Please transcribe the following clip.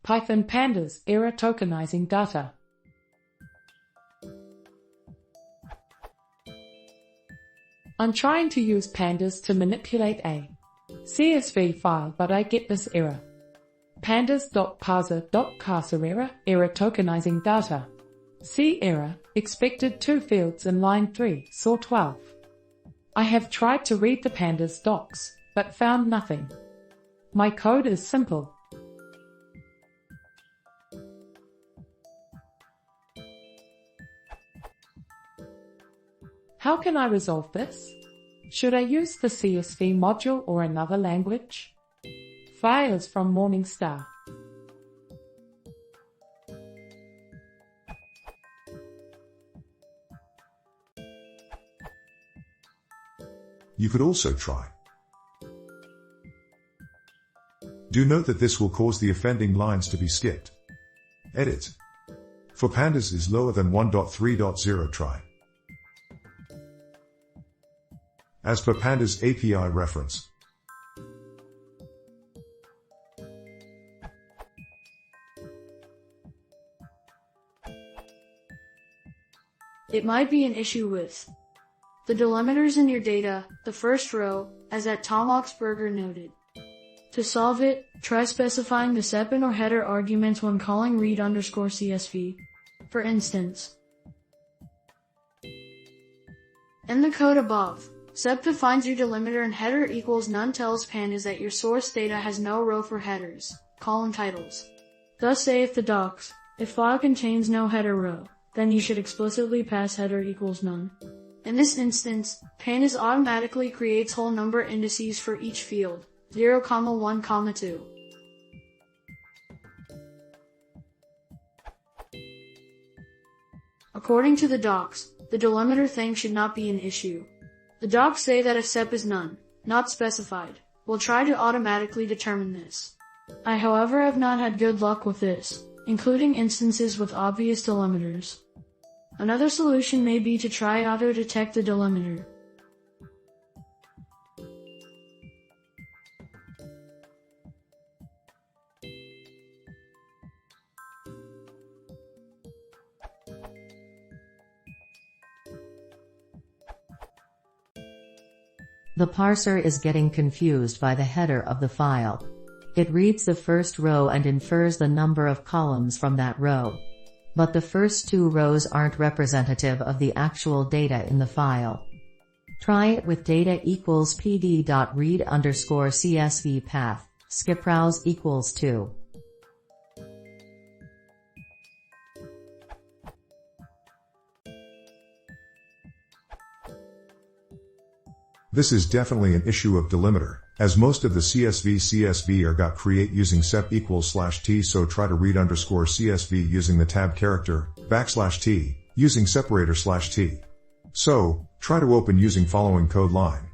Python Pandas Error tokenizing data. I'm trying to use Pandas to manipulate a CSV file, but I get this error. Pandas.parser.parser error tokenizing data. C error, expected 2 fields in line 3, saw 12. I have tried to read the Pandas docs, but found nothing. My code is simple. How can I resolve this? Should I use the CSV module or another language? File is from Morningstar. You could also try. Do note that this will cause the offending lines to be skipped. Edit. For Pandas is lower than 1.3.0 try. As per Pandas API reference. It might be an issue with the delimiters in your data, the first row, as at Tom Oxberger noted. To solve it, try specifying the SEPin or header arguments when calling read_CSV. For instance, in the code above, SEP defines your delimiter and header equals none tells Pandas that your source data has no row for headers, column titles. Thus say if the docs, if file contains no header row, then you should explicitly pass header equals none. In this instance, Pandas automatically creates whole number indices for each field, 0, 1, 2. According to the docs, the delimiter thing should not be an issue. The docs say that if SEP is none, not specified, we'll try to automatically determine this. I however have not had good luck with this, including instances with obvious delimiters. Another solution may be to try auto-detect the delimiter. The parser is getting confused by the header of the file. It reads the first row and infers the number of columns from that row. But the first 2 rows aren't representative of the actual data in the file. Try it with data equals pd.read_CSV path, skipRows equals 2. This is definitely an issue of delimiter, as most of the CSV are got create using sep =t, so try to read_CSV using the tab character, \t, using separator/t. So, try to open using following code line.